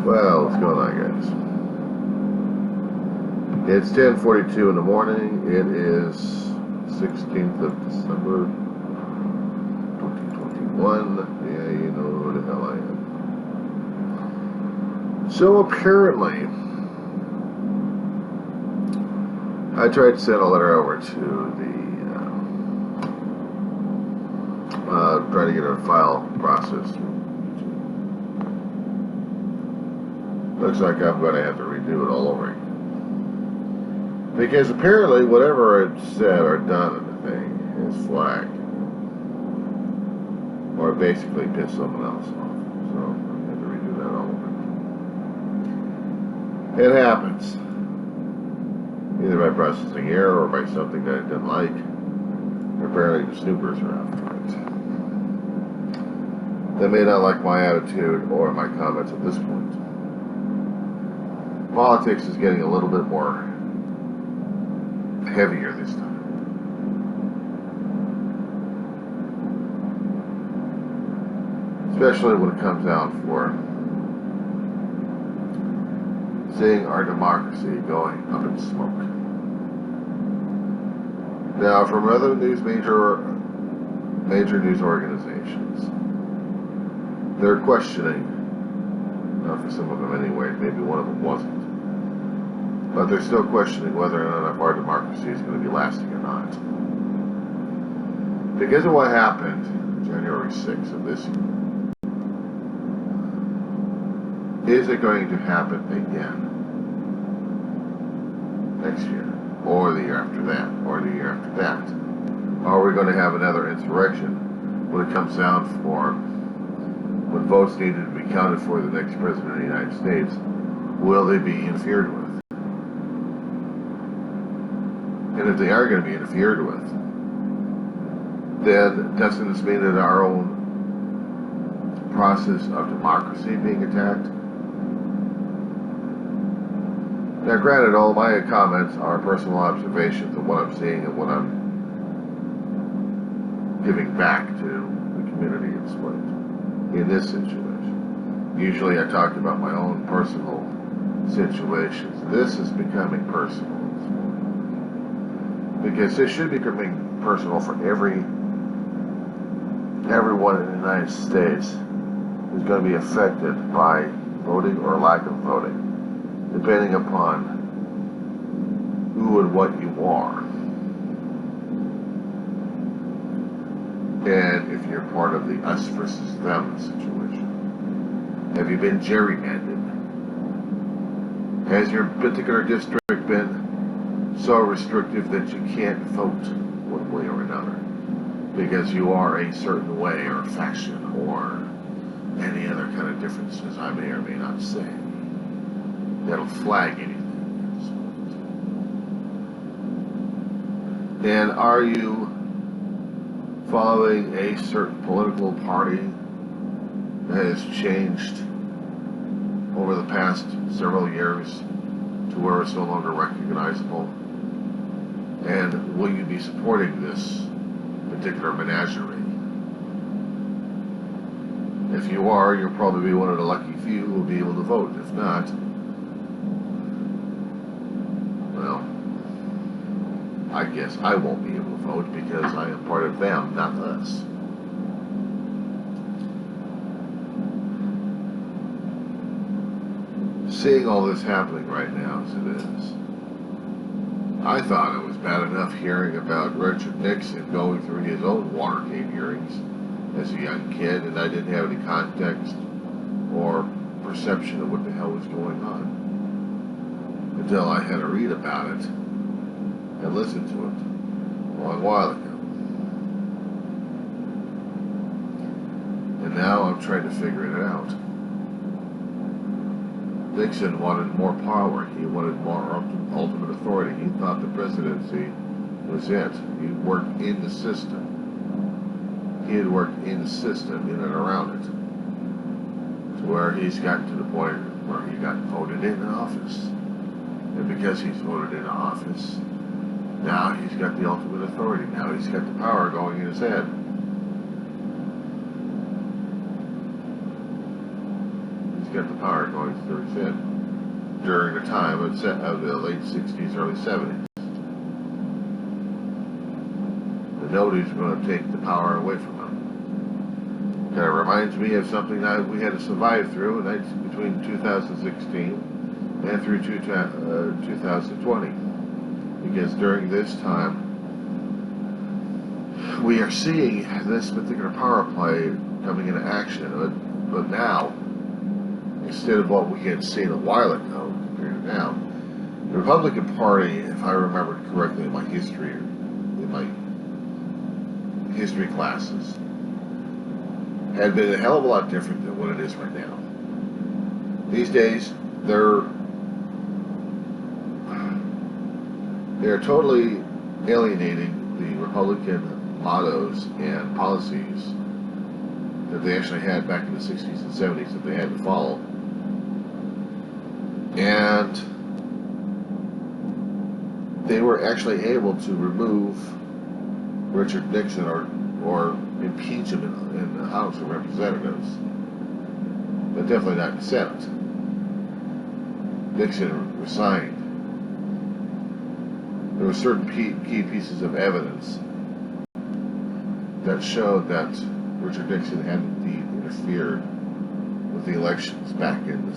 Well, what's going on, guys? It's 10:42 in the morning. It is 16th of December, 2021. Yeah, you know who the hell I am. So apparently, I tried to send a letter over to the try to get a file processed. Looks like I'm going to have to redo it all over again. Because apparently whatever it said or done in the thing is flagged. Or basically pissed someone else off. So I'm going to have to redo that all over. It happens. Either by processing error or by something that I didn't like. Apparently the snoopers are after it. They may not like my attitude or my comments at this point. Politics is getting a little bit more heavier this time. Especially when it comes out for seeing our democracy going up in smoke. Now, from other major news organizations, they're questioning, not for some of them anyway, maybe one of them wasn't, but they're still questioning whether or not our democracy is going to be lasting or not. Because of what happened January 6th of this year, is it going to happen again next year, or the year after that, or the year after that? Are we going to have another insurrection when it comes down for when votes needed to be counted for the next president of the United States? Will they be interfered with? And if they are going to be interfered with, then doesn't this mean that our own process of democracy being attacked? Now, granted, all my comments are personal observations of what I'm seeing and what I'm giving back to the community in Split in this situation. Usually I talk about my own personal situations. This is becoming personal. Because this should be becoming personal for everyone in the United States who's going to be affected by voting or lack of voting, depending upon who and what you are. And if you're part of the us versus them situation. Have you been gerrymandered? Has your particular district been so restrictive that you can't vote one way or another because you are a certain way or faction or any other kind of differences I may or may not say that'll flag anything? And are you following a certain political party that has changed over the past several years to where it's no longer recognizable? And will you be supporting this particular menagerie? If you are, you'll probably be one of the lucky few who will be able to vote. If not, well, I guess I won't be able to vote because I am part of them, not us. Seeing all this happening right now as it is, I thought it was bad enough hearing about Richard Nixon going through his own Watergate hearings as a young kid, and I didn't have any context or perception of what the hell was going on until I had to read about it and listen to it a long while ago. And now I'm trying to figure it out. Nixon wanted more power. He wanted more ultimate authority. He thought the presidency was it. He worked in the system. He had worked in the system, in and around it, to where he's gotten to the point where he got voted into office. And because he's voted into office, now he's got the ultimate authority. Now he's got the power going in his head. he's got the power going through his head during the time of the late 60s, early 70s. And nobody's going to take the power away from him. Kind of reminds me of something that we had to survive through between 2016 and through 2020. Because during this time, we are seeing this particular power play coming into action. But now, instead of what we had seen a while ago compared to now, the Republican Party, if I remember correctly in my history classes, had been a hell of a lot different than what it is right now. These days, they're totally alienating the Republican mottos and policies that they actually had back in the 60s and 70s that they had to follow. And they were actually able to remove Richard Nixon or impeach him in the House of Representatives, but definitely not in the Senate. Nixon resigned. There were certain key pieces of evidence that showed that Richard Nixon had indeed interfered with the elections back in the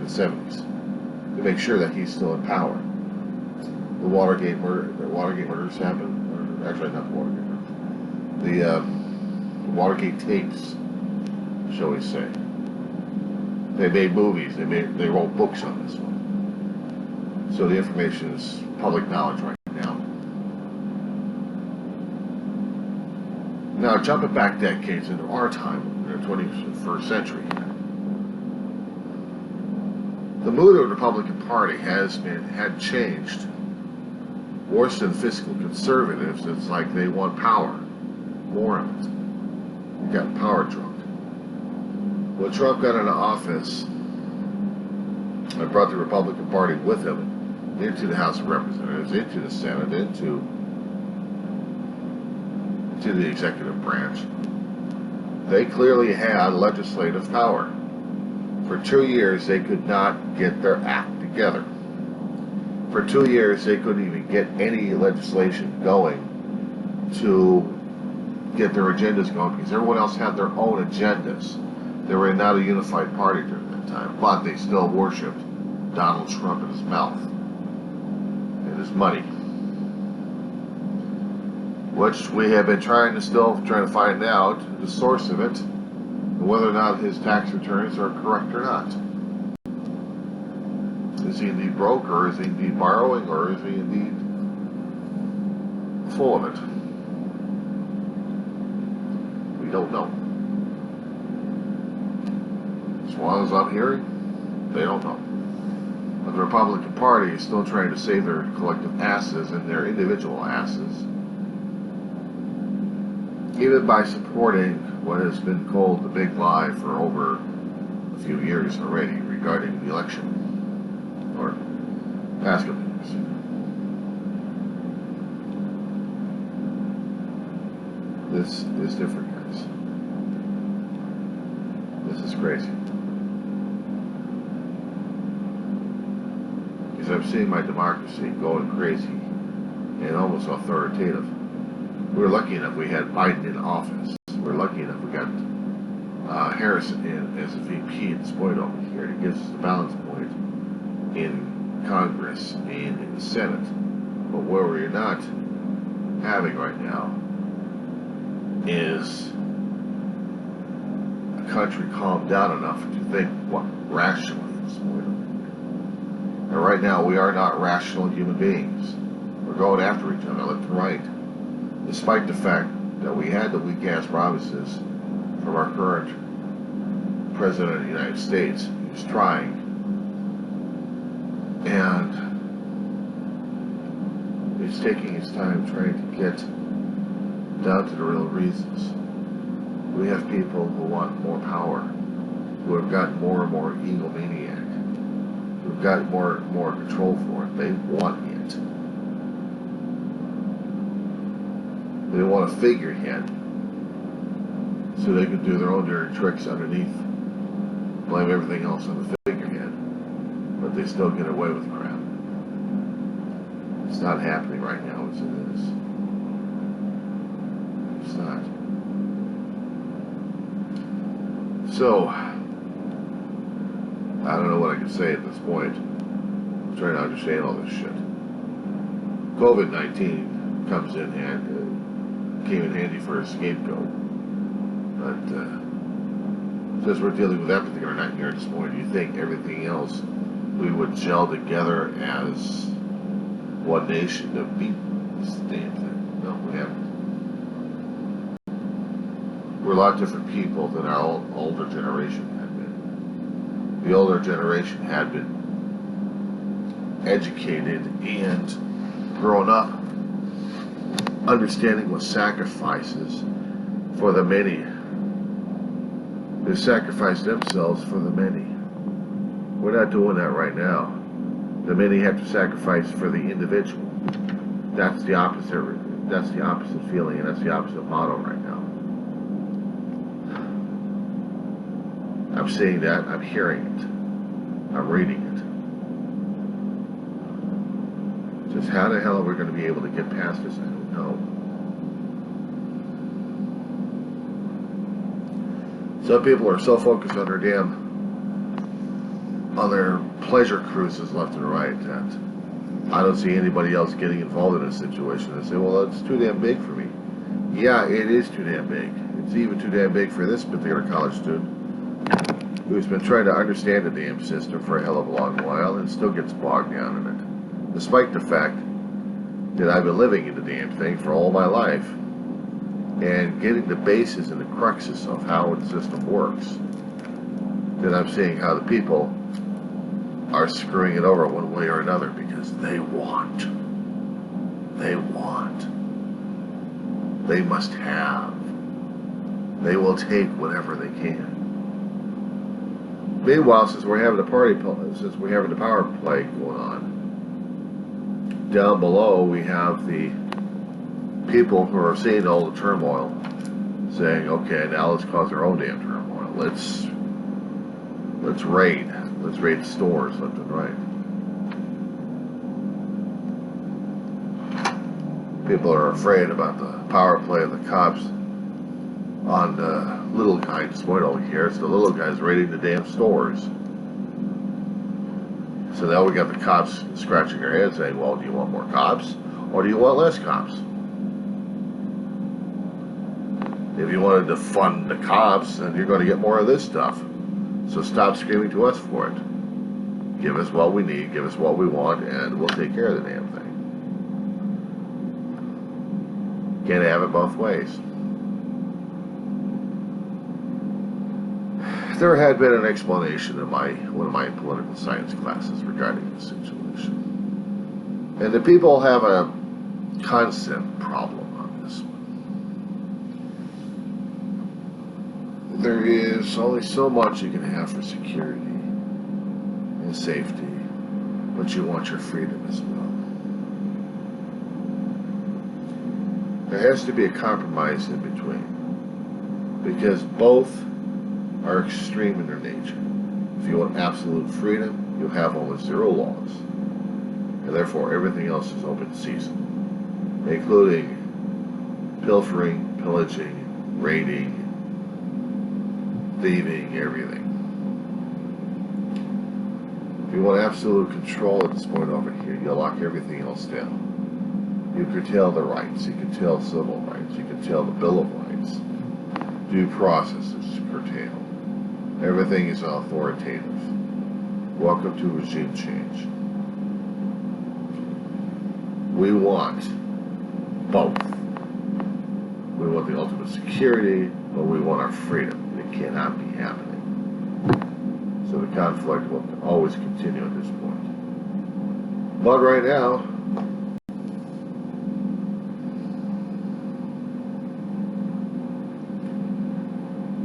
70s to make sure that he's still in power. The Watergate murders happened, or actually not the Watergate murders. The Watergate tapes, shall we say. They made movies, they wrote books on this one. So the information is public knowledge right now. Now, jumping back decades into our time, in the 21st century, the mood of the Republican Party had changed. Worse than fiscal conservatives, it's like they want power, more of it. They got power drunk. When Trump got into office, I brought the Republican Party with him into the House of Representatives, into the Senate, into the executive branch. They clearly had legislative power. For 2 years, they could not get their act together. For 2 years, they couldn't even get any legislation going to get their agendas going because everyone else had their own agendas. They were not a unified party during that time, but they still worshipped Donald Trump and his mouth and his money, which we have been trying to find out the source of it, and whether or not his tax returns are correct or not. Is he indeed broke, or is he indeed borrowing, or is he indeed full of it? We don't know. As long as I'm hearing, they don't know. But the Republican Party is still trying to save their collective asses and their individual asses, even by supporting what has been called the big lie for over a few years already regarding the election, or past couple years. This is different, guys. This is crazy. Because I'm seeing my democracy going crazy and almost authoritative. We're lucky enough we had Biden in office. We're lucky enough we got Harrison in as a VP at this point over here. It gives us the balance point in Congress and in the Senate. But where we're not having right now is a country calmed down enough to think rationally at this point. And right now we are not rational human beings. We're going after each other left and right, despite the fact that we had the weak-ass promises from our current President of the United States. He's trying. And he's taking his time trying to get down to the real reasons. We have people who want more power, who have gotten more and more egomaniac, who've got more and more control for it. They want it. They want a figurehead so they can do their own dirty tricks underneath. blame everything else on the figurehead, but they still get away with crap. It's not happening right now as it is. It's not. So, I don't know what I can say at this point. I'm trying to understand all this shit. COVID-19 comes in hand, came in handy for a scapegoat. But since we're dealing with that particular nightmare at this point, do you think everything else we would gel together as one nation to beat this damn thing? No, we haven't. We're a lot different people than our older generation had been. The older generation had been educated and grown up understanding what sacrifices for the many. They sacrifice themselves for the many. We're not doing that right now. The many have to sacrifice for the individual. That's the opposite. That's the opposite feeling, and that's the opposite motto right now. I'm seeing that. I'm hearing it. I'm reading it. Just how the hell are we going to be able to get past this? I don't know. Some people are so focused on their pleasure cruises left and right that I don't see anybody else getting involved in a situation. They say, well, it's too damn big for me. Yeah, it is too damn big. It's even too damn big for this particular college student who's been trying to understand the damn system for a hell of a long while and still gets bogged down in it. Despite the fact that I've been living in the damn thing for all my life and getting the basis and the cruxes of how the system works, then I'm seeing how the people are screwing it over one way or another because they want. They want. They must have. They will take whatever they can. Meanwhile, since we're having the power play going on, down below we have the people who are seeing all the turmoil, saying, "Okay, now let's cause our own damn turmoil. Let's raid stores left and right." People are afraid about the power play of the cops on the little guy's point over here. It's the little guys raiding the damn stores. So now we got the cops scratching their heads saying, well, do you want more cops or do you want less cops? If you wanted to fund the cops, then you're going to get more of this stuff. So stop screaming to us for it. Give us what we need, give us what we want, and we'll take care of the damn thing. Can't have it both ways. There had been an explanation in one of my political science classes regarding this situation. And the people have a constant problem on this one. There is only so much you can have for security and safety, but you want your freedom as well. There has to be a compromise in between, because both are extreme in their nature. If you want absolute freedom, you'll have almost zero laws, and therefore everything else is open season, including pilfering, pillaging, raiding, thieving, everything. If you want absolute control at this point over here, you lock everything else down. You curtail the rights, you curtail civil rights, you curtail the Bill of Rights. Due process is curtailed. Everything is authoritative. Welcome to regime change. We want both. We want the ultimate security, but we want our freedom. It cannot be happening. So the conflict will always continue at this point. But right now,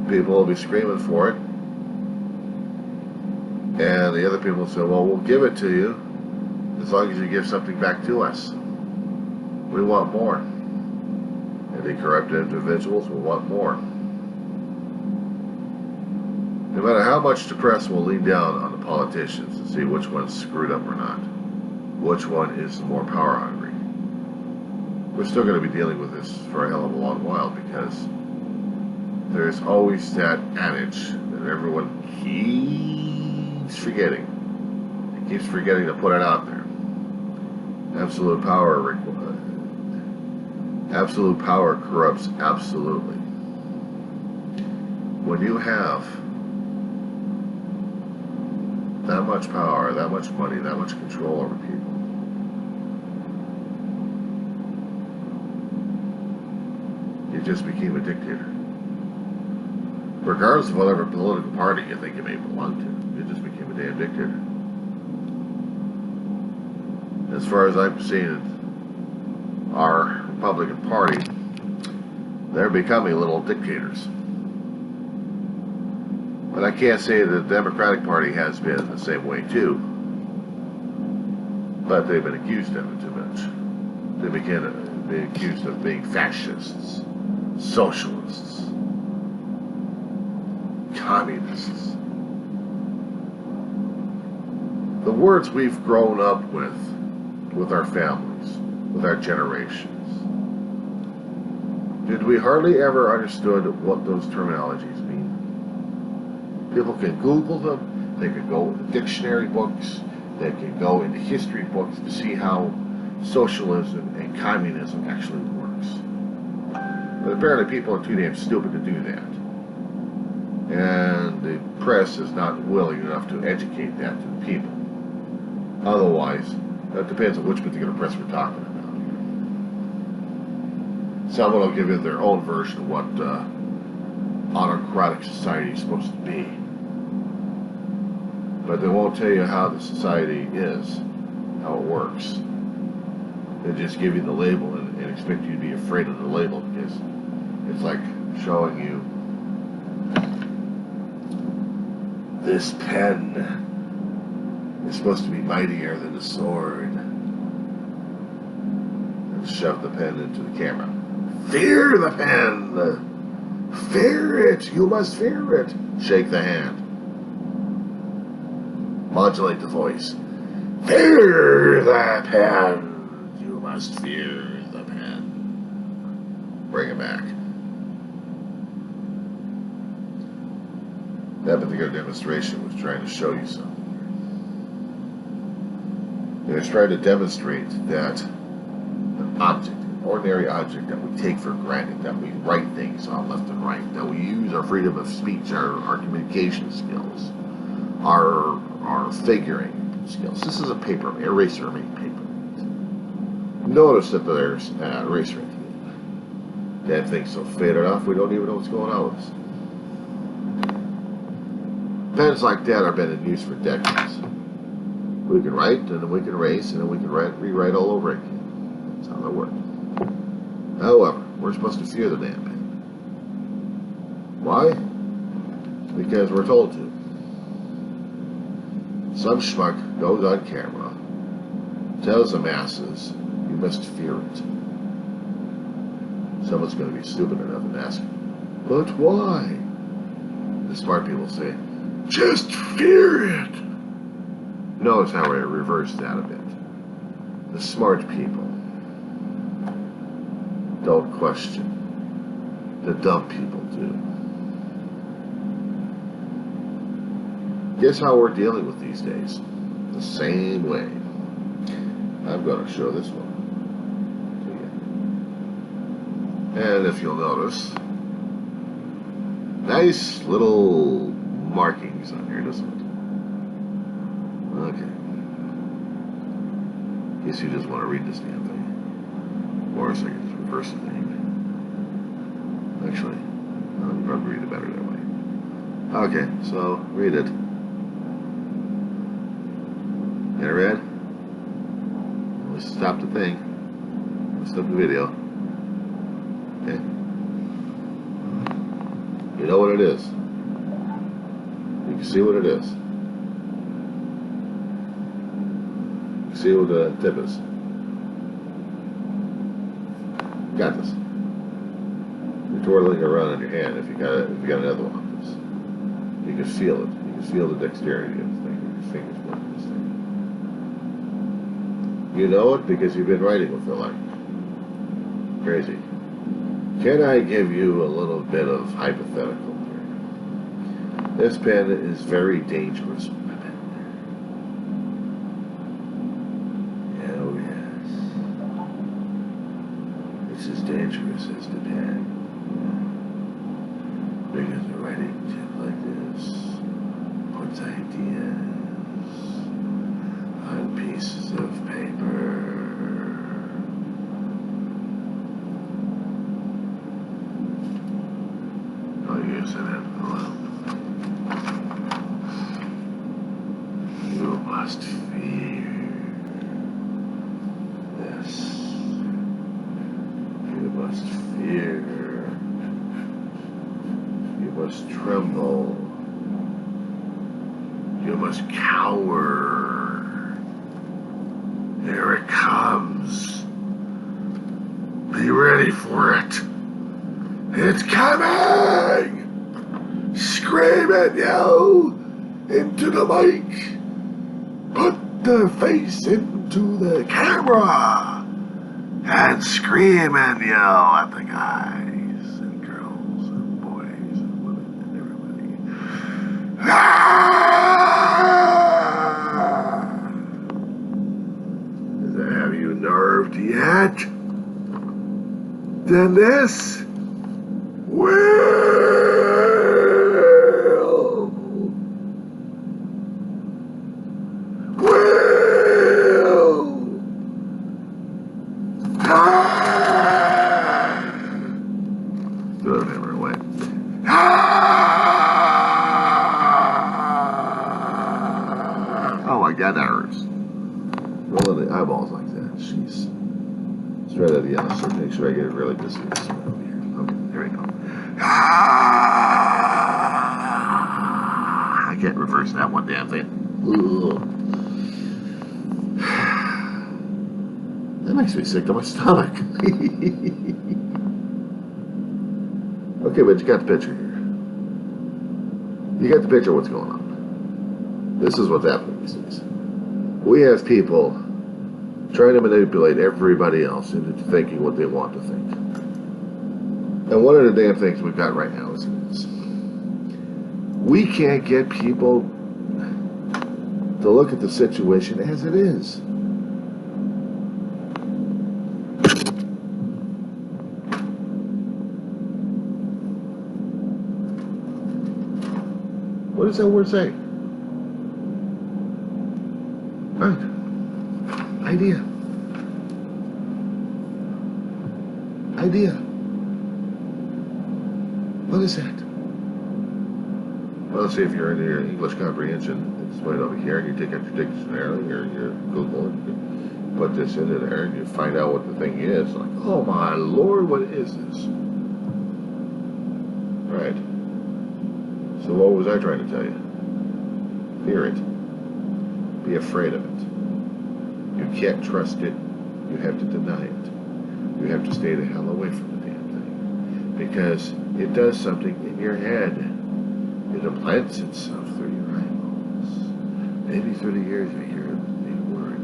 people will be screaming for it. And the other people say, well, we'll give it to you as long as you give something back to us. We want more. And the corrupt individuals will want more. No matter how much the press will lean down on the politicians and see which one's screwed up or not, which one is more power hungry, we're still going to be dealing with this for a hell of a long while, because there's always that adage that everyone keeps forgetting. It keeps forgetting to put it out there. Absolute power corrupts absolutely. When you have that much power, that much money, that much control over people, you just became a dictator. Regardless of whatever political party you think you may belong to, you just became a damn dictator. As far as I've seen it, our Republican Party, they're becoming little dictators. But I can't say that the Democratic Party has been the same way too. But they've been accused of it too much. They began being accused of being fascists, socialists, communists. The words we've grown up with our families, with our generations. Did we hardly ever understood what those terminologies mean? People can Google them, they can go into dictionary books, they can go into history books to see how socialism and communism actually works. But apparently people are too damn stupid to do that. And the press is not willing enough to educate that to the people. Otherwise, that depends on which particular press we're talking about. Someone will give you their own version of what autocratic society is supposed to be. But they won't tell you how the society is, how it works. They just give you the label and expect you to be afraid of the label, because it's like showing you this pen is supposed to be mightier than the sword. And shove the pen into the camera. Fear the pen! Fear it! You must fear it! Shake the hand. Modulate the voice. Fear the pen! You must fear the pen. Bring it back. That particular demonstration was trying to show you something. It was trying to demonstrate that an object, an ordinary object that we take for granted, that we write things on left and right, that we use our freedom of speech, our communication skills, our figuring skills. This is a paper, eraser made paper. Notice that there's an eraser at the end. That thing's so faded off, we don't even know what's going on with us. Pens like that have been in use for decades. We can write, and then we can erase, and then we can rewrite all over again. That's how that works. However, we're supposed to fear the damn pen. Why? Because we're told to. Some schmuck goes on camera, tells the masses, you must fear it. Someone's going to be stupid enough and ask, but why? The smart people say, just fear it. Notice how I reversed that a bit. The smart people don't question. The dumb people do. Guess how we're dealing with these days? The same way. I'm going to show this one to you. And if you'll notice, nice little markings on here, doesn't it? Okay. In case you just want to read this damn thing. Or so I can just reverse the thing. Actually, I'll probably read it better that way. Okay, so read it. Get it read? Let's stop the thing. Let's stop the video. Okay. You know what it is. You can see what it is. You can see what the tip is. You got this. You're twirling it around in your hand if you got another one of this. You can feel it. You can feel the dexterity of the thing. Your fingers working this thing. You know it because you've been writing with it like crazy. Can I give you a little bit of hypothetical here? This pen is very dangerous weapon. Oh yes. It's as dangerous as the pen. Because a writing tip like this puts ideas on pieces of paper. I'll use an envelope. You must fear this. You must fear. You must tremble. You must cower. Here it comes. Be ready for it. It's coming! Scream and yell into the mic. Put the face into the camera. And scream and yell at the guys and girls and boys and women and everybody. Ah! Have you nerved yet? Then this will never went. Oh my God, that hurts. Rolling the eyeballs like that. Jeez. Straight out of the yellow, so make sure I get it really busy. This one over here. Okay, here we go. I can't reverse that one damn thing. That makes me sick to my stomach. Okay, but you got the picture here. You got the picture of what's going on. This is what's happening these days. We have people trying to manipulate everybody else into thinking what they want to think. And one of the damn things we've got right now is this. We can't get people to look at the situation as it is. What does that word say? Right. Idea. Idea. What is that? Well, let's see if you're in your English comprehension. It's right over here, and you take out your dictionary or your Google and you put this into there, and you find out what the thing is. Like, oh my Lord, what is this? Right. So what was I trying to tell you? Fear it. Be afraid of it. You can't trust it. You have to deny it. You have to stay the hell away from the damn thing. Because it does something in your head. It implants itself through your eyeballs. Maybe through the years you hear the word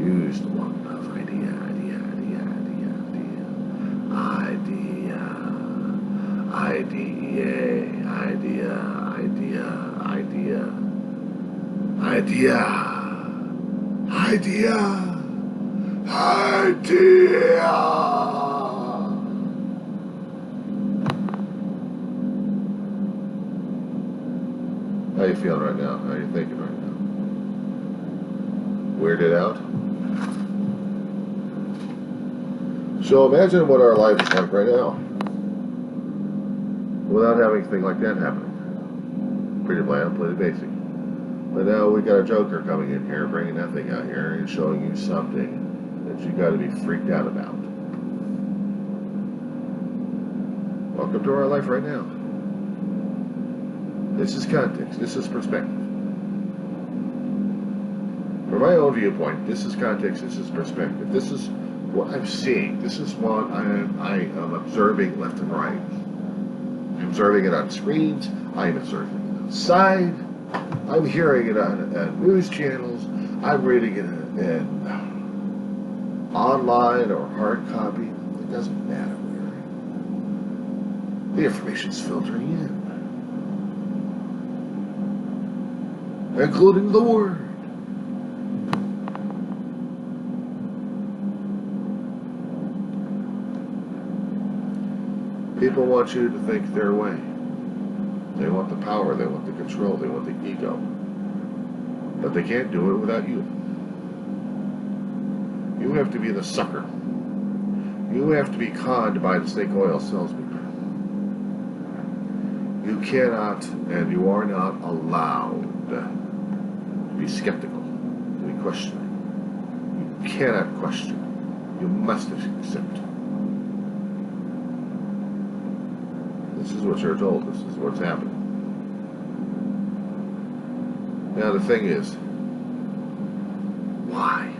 used long enough. Idea, idea, idea, idea, idea. Idea, idea, idea, idea, idea, idea. How you feeling right now? How you thinking right now? Weirded out? So imagine what our life is like right now, without having anything like that happening. Pretty bland, pretty basic. But now we got a Joker coming in here, bringing that thing out here and showing you something that you got to be freaked out about. Welcome to our life right now. This is context. This is perspective. From my own viewpoint, this is context. This is perspective. This is what I'm seeing. This is what I am observing left and right. I'm observing it on screens. I am observing it side. I'm hearing it on news channels. I'm reading it in online or hard copy. It doesn't matter where. The information's filtering in, including the word. People want you to think their way. They want the power, they want the control, they want the ego. But they can't do it without you. You have to be the sucker. You have to be conned by the snake oil salesman. You cannot and you are not allowed to be skeptical, to be questioning. You cannot question. You must accept. This is what you're told. This is what's happening. Now the thing is, why?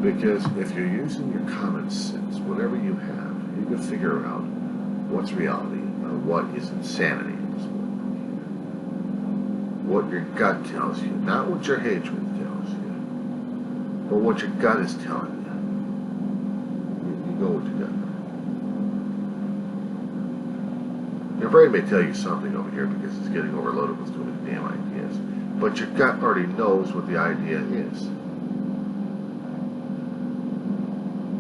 Because if you're using your common sense, whatever you have, you can figure out what's reality and what is insanity in this world. What your gut tells you, not what your hatred tells you, but what your gut is telling you. You go with your gut. Your brain may tell you something over here because it's getting overloaded with too many damn ideas. But your gut already knows what the idea is.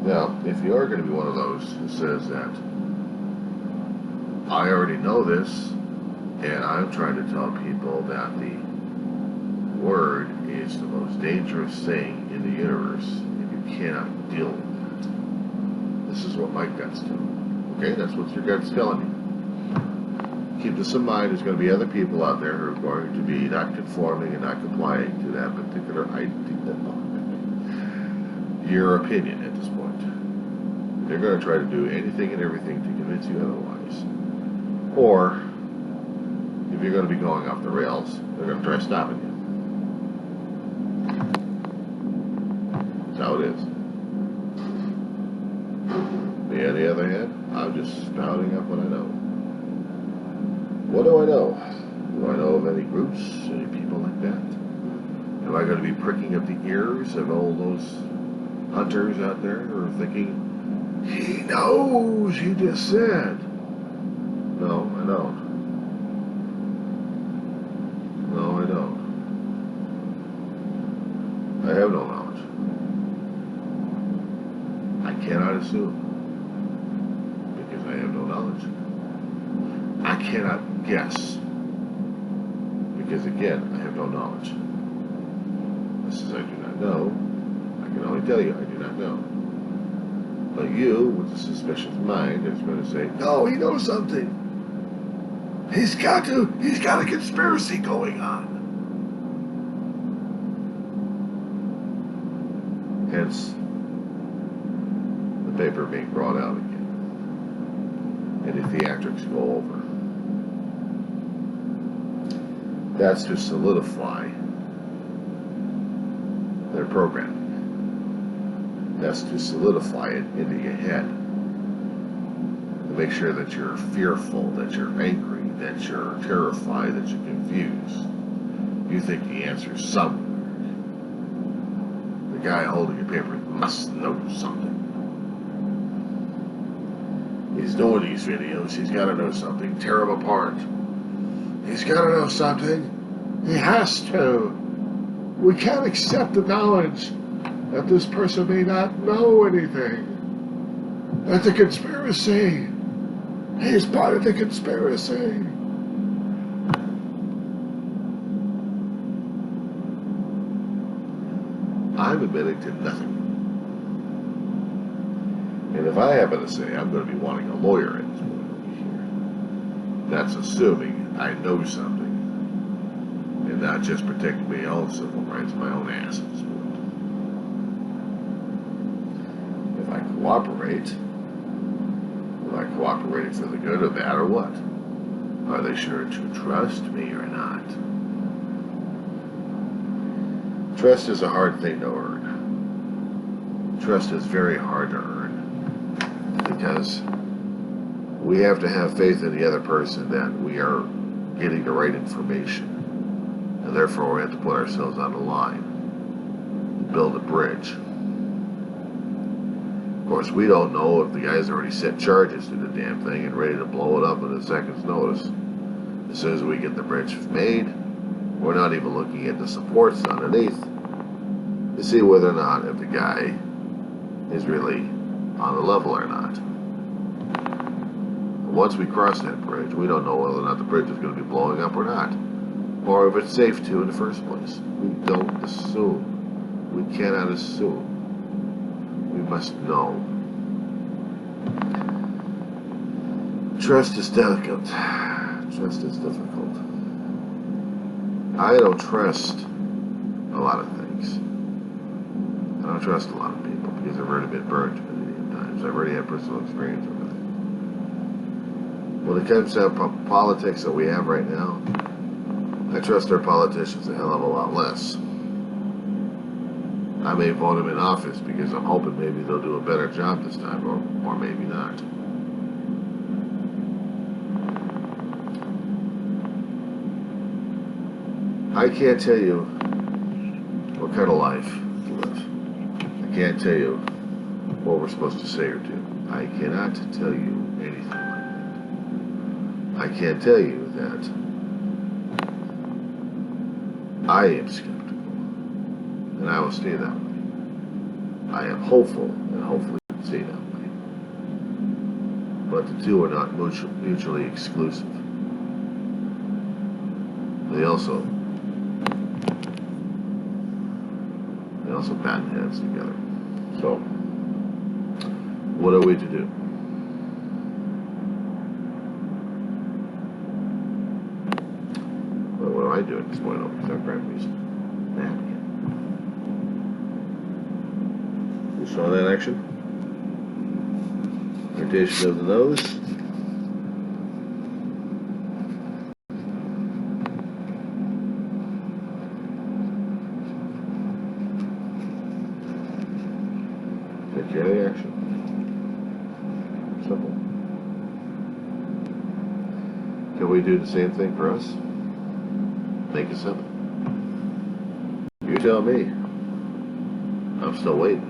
Now, if you are going to be one of those who says that, I already know this, and I'm trying to tell people that the word is the most dangerous thing in the universe, and you cannot deal with that. This is what my gut's telling me. Okay, that's what your gut's telling you. Keep this in mind, there's going to be other people out there who are going to be not conforming and not complying to that particular idea. Your opinion at this point. They're going to try to do anything and everything to convince you otherwise. Or, if you're going to be going off the rails, they're going to try stopping you. That's how it is. Me, on the other hand, I'm just spouting up what I know. What do I know? Do I know of any groups, any people like that? Am I going to be pricking up the ears of all those hunters out there who are thinking, he knows, he just said? No, I don't. No, I don't. I have no knowledge. I cannot assume, because I have no knowledge. I cannot guess, because again, I have no knowledge. This is I do not know. I can only tell you I do not know. But you, with a suspicious mind, is going to say, no, he knows something. He's got a conspiracy going on. Hence, the paper being brought out again. And the theatrics go over. That's to solidify their programming. That's to solidify it into your head. To make sure that you're fearful, that you're angry, that you're terrified, that you're confused. You think the answer's somewhere. The guy holding your paper must know something. He's doing these videos. He's got to know something. Tear them apart. He's got to know something. He has to. We can't accept the knowledge that this person may not know anything. That's a conspiracy. He's part of the conspiracy. I'm admitting to nothing. And if I happen to say I'm going to be wanting a lawyer at this point over here, that's assuming I know something and not just protecting my own civil rights, my own ass at this point. If I cooperate, am I cooperating for the good of that or what? Are they sure to trust me or not? Trust is a hard thing to earn. Trust is very hard to earn because we have to have faith in the other person that we are getting the right information. And therefore we have to put ourselves on the line and build a bridge. Of course, we don't know if the guy's already set charges to the damn thing and ready to blow it up in a second's notice. As soon as we get the bridge made, we're not even looking at the supports underneath to see whether or not if the guy is really on the level or not. Once we cross that bridge, we don't know whether or not the bridge is going to be blowing up or not, or if it's safe to in the first place. We don't assume. We cannot assume. We must know. Trust is delicate. Trust is difficult. I don't trust a lot of things. I don't trust a lot of people because I've already been burned many times. I've already had personal experience with it. When it comes to politics that we have right now, I trust our politicians a hell of a lot less. I may vote them in office because I'm hoping maybe they'll do a better job this time, or maybe not. I can't tell you what kind of life to live. I can't tell you what we're supposed to say or do. I cannot tell you anything like that. I can't tell you that I am skeptical, and I will stay that way. I am hopeful, and hopefully stay that way. But the two are not mutually exclusive. They also bat heads together. So, what are we to do? Well, what am I doing at this point? Because I'm grabbing these napkin. You saw that action? Rotation of the nose. Take care of the action. Simple. Can we do the same thing for us? Make it simple. You tell me. I'm still waiting.